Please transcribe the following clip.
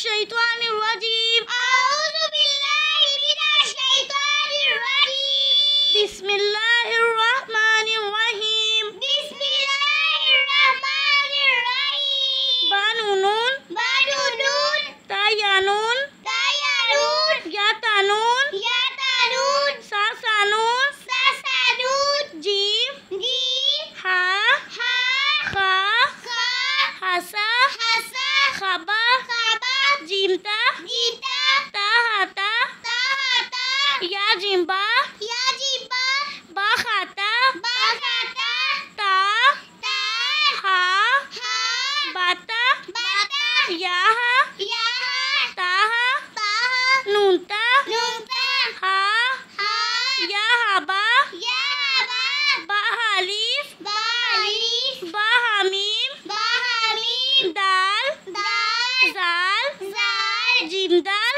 minasyaitonir rajim. Bismillahirrahmanirrahim. Banunun, tayanun, yatanun, sasanun, jim, ha, kha, hasa, khaba, jimta, tahata, ya jimba, bakhata, ta, ha, bata, yaha, taha, nunta, ha, yahaba, bahalif, bahamim, dal, zal, jimdal,